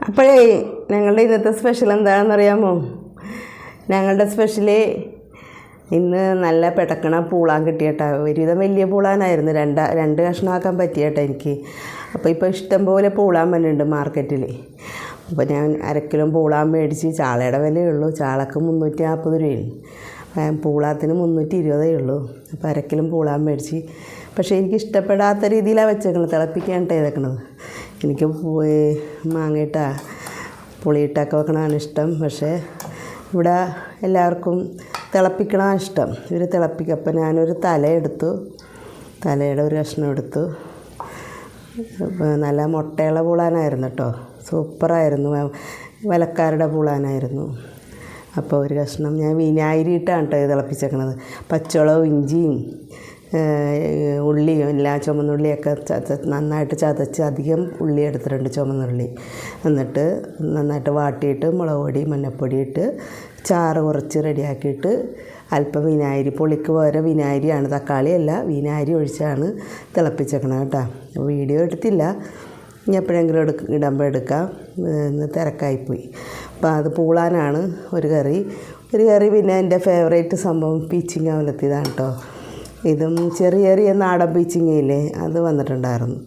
അപ്പോഴേ ഞങ്ങളുടെ ഇന്നത്തെ സ്പെഷ്യൽ എന്താണെന്നറിയാമോ? ഞങ്ങളുടെ സ്പെഷ്യല് ഇന്ന് നല്ല പിടക്കണ പൂളാൻ കിട്ടിയേട്ടാ. ഒരുവിധം വലിയ പൂളാനായിരുന്നു, രണ്ട് കഷ്ണമാക്കാൻ പറ്റിയേട്ടാ എനിക്ക്. അപ്പോൾ ഇപ്പോൾ ഇഷ്ടംപോലെ പൂളാൻ വന്നിട്ടുണ്ട് മാർക്കറ്റിൽ. അപ്പോൾ ഞാൻ അരക്കിലോ പൂളാൻ മേടിച്ച്, ചാളയുടെ വിലയുള്ളൂ, ചാളക്ക് 340 രൂപയാണ്, പൂളാത്തിന് 320 ഉള്ളൂ. അപ്പോൾ അരക്കിലും പൂളാൻ മേടിച്ച്. പക്ഷേ എനിക്ക് ഇഷ്ടപ്പെടാത്ത രീതിയിലാണ് വെച്ചേക്കണത്, തിളപ്പിക്കാനിട്ട് ചെയ്തേക്കണത്. എനിക്ക് മാങ്ങയിട്ടാ പുളിയിട്ടൊക്കെ വെക്കണതാണ് ഇഷ്ടം. പക്ഷേ ഇവിടെ എല്ലാവർക്കും തിളപ്പിക്കണതാണ് ഇഷ്ടം. ഇവർ തിളപ്പിക്കുക. അപ്പോൾ ഞാനൊരു തലയുടെ ഒരു കഷ്ണം എടുത്തു. നല്ല മുട്ടയുള്ള പൂളാനായിരുന്നു കേട്ടോ, സൂപ്പറായിരുന്നു, വിലക്കാരുടെ പൂളാനായിരുന്നു. അപ്പോൾ ഒരു കഷ്ണം ഞാൻ വിനാഗിരി ഇട്ടാണ് കേട്ടോ തിളപ്പിച്ചേക്കണത്. പച്ചമുളകും ഇഞ്ചിയും ഉള്ളിയും എല്ലാം, ചുമന്നുള്ളിയൊക്കെ നന്നായിട്ട് ചതച്ച്, അധികം ഉള്ളി എടുത്തിട്ടുണ്ട്, ചുമന്നുള്ളി. എന്നിട്ട് നന്നായിട്ട് വാട്ടിയിട്ട് മുളക് പൊടി മഞ്ഞൾപ്പൊടി ഇട്ട് ചാറ് കുറച്ച് റെഡിയാക്കിയിട്ട് അല്പം വിനാഗിരി, പുളിക്ക് പകരം വിനാഗിരിയാണ്, തക്കാളിയല്ല, വിനാഗിരി ഒഴിച്ചാണ് തിളപ്പിച്ചേക്കണത് കേട്ടോ. വീഡിയോ എടുത്തില്ല, ഇനി എപ്പോഴെങ്കിലും ഇടുമ്പോൾ എടുക്കാം, ഇന്ന് തിരക്കായിപ്പോയി. അപ്പോൾ അത് പൂളാനാണ് ഒരു കറി. പിന്നെ എൻ്റെ ഫേവറേറ്റ് സംഭവം പീച്ചിങ്ങ ഉലത്തിയതാണ് കേട്ടോ. ഇതും ചെറിയ നാടൻ പീച്ചിങ്ങയില്ലേ, അത് വന്നിട്ടുണ്ടായിരുന്നു.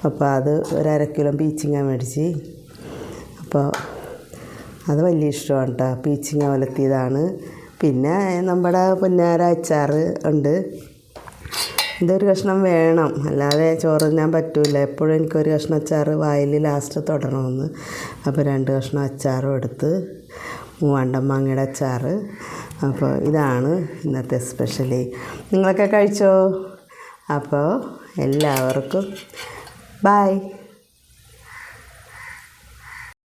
അപ്പോൾ അത് ഒരു 1/2 കിലോ പീച്ചിങ്ങ മേടിച്ച്. അപ്പോൾ അത് വലിയ ഇഷ്ടമാണ് കേട്ടോ, പീച്ചിങ്ങ ഉലത്തിയതാണ്. പിന്നെ നമ്മുടെ പുന്നാര അച്ചാർ ഉണ്ട്. ഇതൊരു കഷ്ണം വേണം, അല്ലാതെ ചോറ് തിന്നാൻ പറ്റില്ല. എപ്പോഴും എനിക്കൊരു കഷ്ണം അച്ചാർ വായിൽ ലാസ്റ്റ് തൊടണമെന്ന്. അപ്പോൾ 2 കഷ്ണം അച്ചാറും എടുത്ത്, 3 മാങ്ങയുടെ അച്ചാർ. അപ്പോൾ ഇതാണ് ഇന്നത്തെ സ്പെഷ്യലി. നിങ്ങളൊക്കെ കഴിച്ചോ? അപ്പോൾ എല്ലാവർക്കും ബൈ.